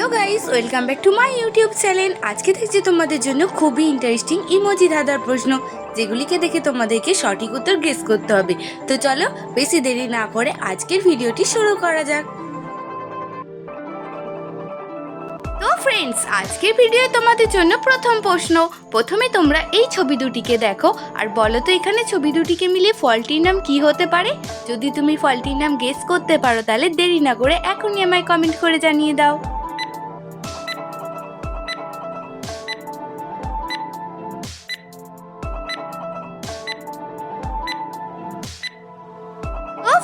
Hello guys, welcome back to my YouTube channel. আজকে দেখছি তোমাদের জন্য খুবই ইন্টারেস্টিং ইমোজি ধাঁধার প্রশ্ন, যেগুলিকে দেখে তোমাদেরকে সঠিক উত্তর গেস করতে হবে। তো চলো বেশি দেরি না করে আজকের ভিডিওটি শুরু করা যাক। তো ফ্রেন্ডস, আজকের ভিডিও তোমাদের জন্য প্রথম প্রশ্ন। প্রথমে তোমরা এই ছবি দুটিকে দেখো আর বলো তো এখানে ছবি দুটিকে মিলিয়ে ফলটির নাম কি হতে পারে। যদি তুমি ফলটির নাম গেস করতে পারো তাহলে দেরি না করে এখনই আমায় কমেন্ট করে জানিয়ে দাও।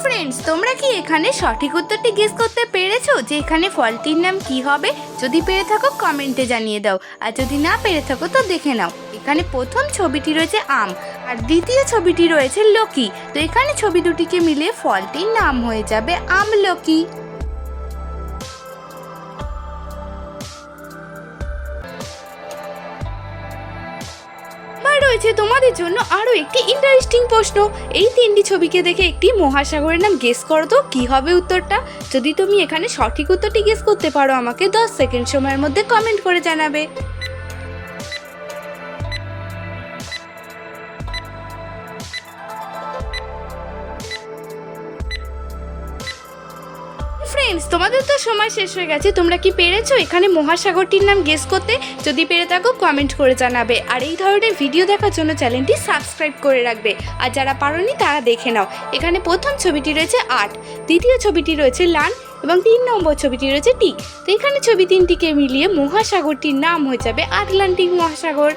ফ্রেন্ডস, তোমরা কি এখানে সঠিক উত্তরটি গেস করতে পেরেছো যে এখানে ফলটির নাম কি হবে? যদি পেরে থাকো কমেন্টে জানিয়ে দাও, আর যদি না পেরে থাকো তো দেখে নাও। এখানে প্রথম ছবিটি রয়েছে আম আর দ্বিতীয় ছবিটি রয়েছে লকি। তো এখানে ছবি দুটিকে মিলিয়ে ফলটির নাম হয়ে যাবে আমলকি। রয়েছে তোমাদের জন্য আরো একটি ইন্টারেস্টিং প্রশ্ন। এই তিনটি ছবিকে দেখে একটি মহাসাগরের নাম গেস করো তো কি হবে উত্তরটা। যদি তুমি এখানে সঠিক উত্তরটি গেস করতে পারো আমাকে 10 সেকেন্ড সময়ের মধ্যে কমেন্ট করে জানাবে। ফ্রেন্ডস, তোমাদের তো সময় শেষ হয়ে গেছে। তোমরা কি পেরেছো এখানে মহাসাগরটির নাম গেস করতে? যদি পেরে থাকো কমেন্ট করে জানাবে, আর এই ধরনের ভিডিও দেখার জন্য চ্যানেলটি সাবস্ক্রাইব করে রাখবে। আর যারা পারোনি তারা দেখে নাও। এখানে প্রথম ছবিটি রয়েছে 8, দ্বিতীয় ছবিটি রয়েছে লান এবং 3 নম্বর ছবিটি রয়েছে টি। তো এখানে ছবি তিনটিকে মিলিয়ে মহাসাগরটির নাম হয়ে যাবে আটলান্টিক মহাসাগর।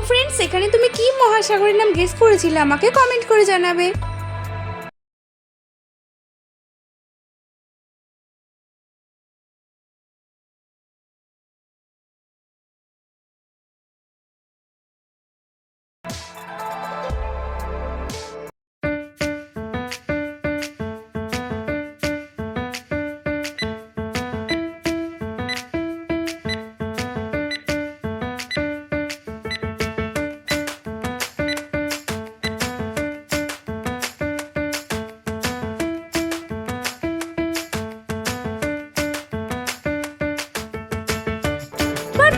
ফ্রেন্ডস, এখানে তুমি কি মহাসাগরের নাম গেস করেছিলে আমাকে কমেন্ট করে জানাবে।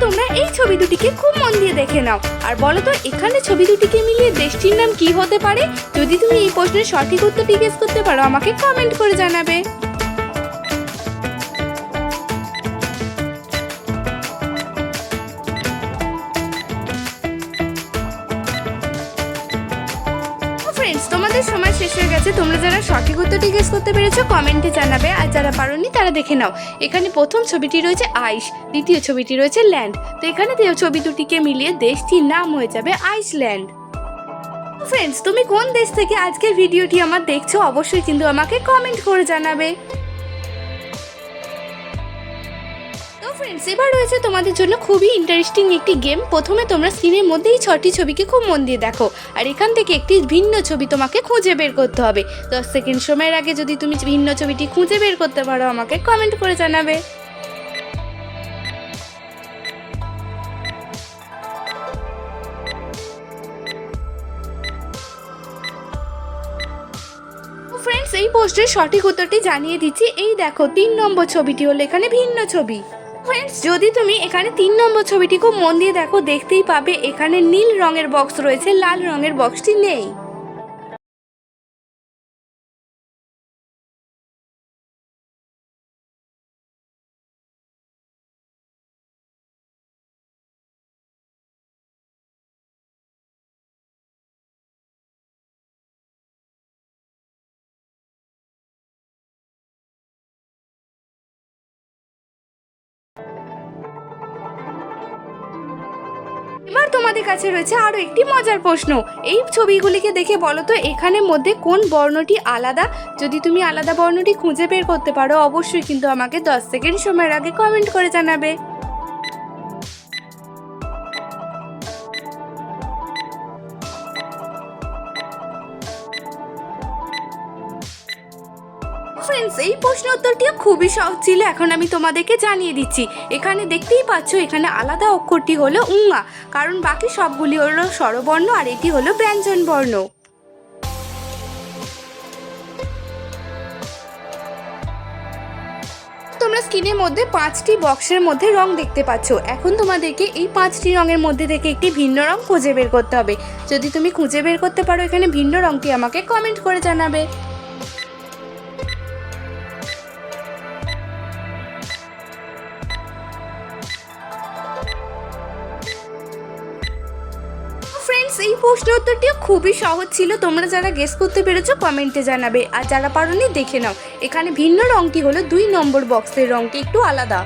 তোমরা এই ছবি দুটিকে খুব মন দিয়ে দেখে নাও আর বলো তো এখানে ছবি দুটিকে মিলিয়ে দেশটির নাম কি হতে পারে। যদি তুমি এই প্রশ্নের সঠিক উত্তরটি গেস করতে পারো আমাকে কমেন্ট করে জানাবে। তোমাদের সময় শেষ হয়ে গেছে। তোমরা যারা সঠিক উত্তরটি গেস করতে পেরেছো কমেন্টে জানাবে, আর যারা পারোনি তারা দেখে নাও। এখানে প্রথম ছবিটি রয়েছে আইস, দ্বিতীয় ছবিটি রয়েছে ল্যান্ড। তো এখানে ছবি দুটিকে মিলিয়ে দেশটির নাম হয়ে যাবে আইসল্যান্ড। ফ্রেন্ডস, তুমি কোন দেশ থেকে আজকের ভিডিওটি আমার দেখছো অবশ্যই কিন্তু আমাকে কমেন্ট করে জানাবে। ফ্রেন্ডস, এবার রয়েছে তোমাদের জন্য খুবই ইন্টারেস্টিং একটি গেম। প্রথমে তোমরা স্ক্রিনের মধ্যে এই 6টি ছবিকে খুব মন দিয়ে দেখো আর এখান থেকে একটি ভিন্ন ছবি তোমাকে খুঁজে বের করতে হবে। 10 সেকেন্ড সময়ের আগে যদি তুমি ভিন্ন ছবিটি খুঁজে বের করতে পারো আমাকে কমেন্ট করে জানাবে। ফ্রেন্ডস, এই পোস্টের সঠিক উত্তরটি জানিয়ে দিচ্ছি। এই দেখো 3 নম্বর ছবিটি হলো এখানে ভিন্ন ছবি। ফ্রেন্ডস, যদি তুমি এখানে 3 নম্বর ছবিটি খুব মন দিয়ে দেখো দেখতেই পাবে এখানে নীল রঙের বক্স রয়েছে, লাল রঙের বক্সটি নেই। এবার তোমাদের কাছে রয়েছে আরো একটি মজার প্রশ্ন। এই ছবিগুলিকে দেখে বলো তো এখানের মধ্যে কোন বর্ণটি আলাদা। যদি তুমি আলাদা বর্ণটি খুঁজে বের করতে পারো অবশ্যই কিন্তু আমাকে 10 সেকেন্ড সময়ের আগে কমেন্ট করে জানাবে। ফ্রেন্ডস, এই প্রশ্ন উত্তরটিও খুবই সহজ ছিল। এখন আমি তোমাদেরকে জানিয়ে দিচ্ছি। এখানে দেখতেই পাচ্ছ এখানে আলাদা অক্ষরটি হলো উঙা, কারণ বাকি সবগুলি হলো স্বরবর্ণ আর এটি হলো ব্যঞ্জন বর্ণ। তোমরা তোমরা স্ক্রিনের মধ্যে 5টি বক্সের মধ্যে রং দেখতে পাচ্ছ। এখন তোমাদেরকে এই 5টি রঙের মধ্যে থেকে একটি ভিন্ন রং খুঁজে বের করতে হবে। যদি তুমি খুঁজে বের করতে পারো এখানে ভিন্ন রংটি আমাকে কমেন্ট করে জানাবে। ফ্রেন্ডস, এই প্রশ্ন উত্তরটিও খুবই সহজ ছিল। তোমরা যারা গেস করতে পেরেছো কমেন্টে জানাবে, আর যারা পারোনি দেখে নাও। এখানে ভিন্ন রংটি হলো 2 নম্বর বক্সের রংটি একটু আলাদা।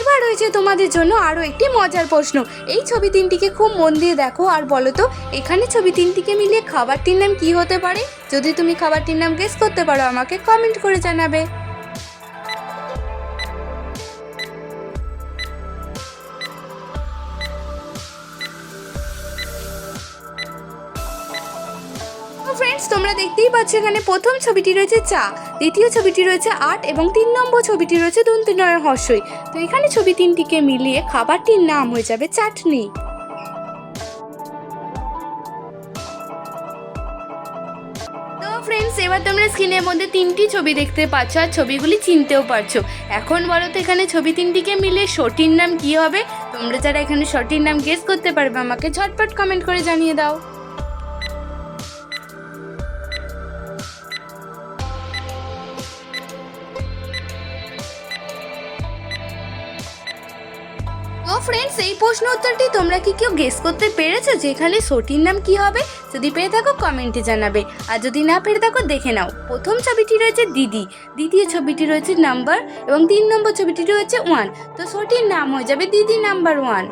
এবার রয়েছে তোমাদের জন্য আরও একটি মজার প্রশ্ন। এই ছবি তিনটিকে খুব মন দিয়ে দেখো আর বলো তো এখানে ছবি তিনটিকে মিলিয়ে খাবারটির নাম কি হতে পারে? যদি তুমি খাবারটির নাম গেস করতে পারো আমাকে কমেন্ট করে জানাবে। ফ্রেন্ডস, তোমরা দেখতেই পাচ্ছ এখানে প্রথম ছবিটি রয়েছে চা, দ্বিতীয় ছবিটি রয়েছে আট এবং 3 নম্বর ছবিটি রয়েছে দন্ত্যি হর্ষই। তো এখানে ছবি তিনটিকে মিলিয়ে খাবারটির নাম হয়ে যাবে চাটনি। তো ফ্রেন্ডস, এবার তোমরা স্ক্রিনের মধ্যে 3টি ছবি দেখতে পাচ্ছ আর ছবিগুলি চিনতেও পারছো। এখন বলো তো এখানে ছবি তিনটিকে মিলিয়ে শোটির নাম কি হবে? তোমরা যারা এখানে শোটির নাম গেস করতে পারবে আমাকে ঝটপট কমেন্ট করে জানিয়ে দাও। তো ফ্রেন্ডস, এই প্রশ্ন উত্তরটি তোমরা কি কেউ গেস করতে পেরেছো যে এখানে শোটির নাম কি হবে? যদি পেরে থাকো কমেন্টে জানাবে, আর যদি না পেরে থাকো দেখে নাও। প্রথম ছবিটি রয়েছে দিদি, দ্বিতীয় ছবিটি রয়েছে নাম্বার এবং 3 নম্বর ছবিটি রয়েছে 1। তো শোটির নাম হয়ে যাবে দিদি নাম্বার 1।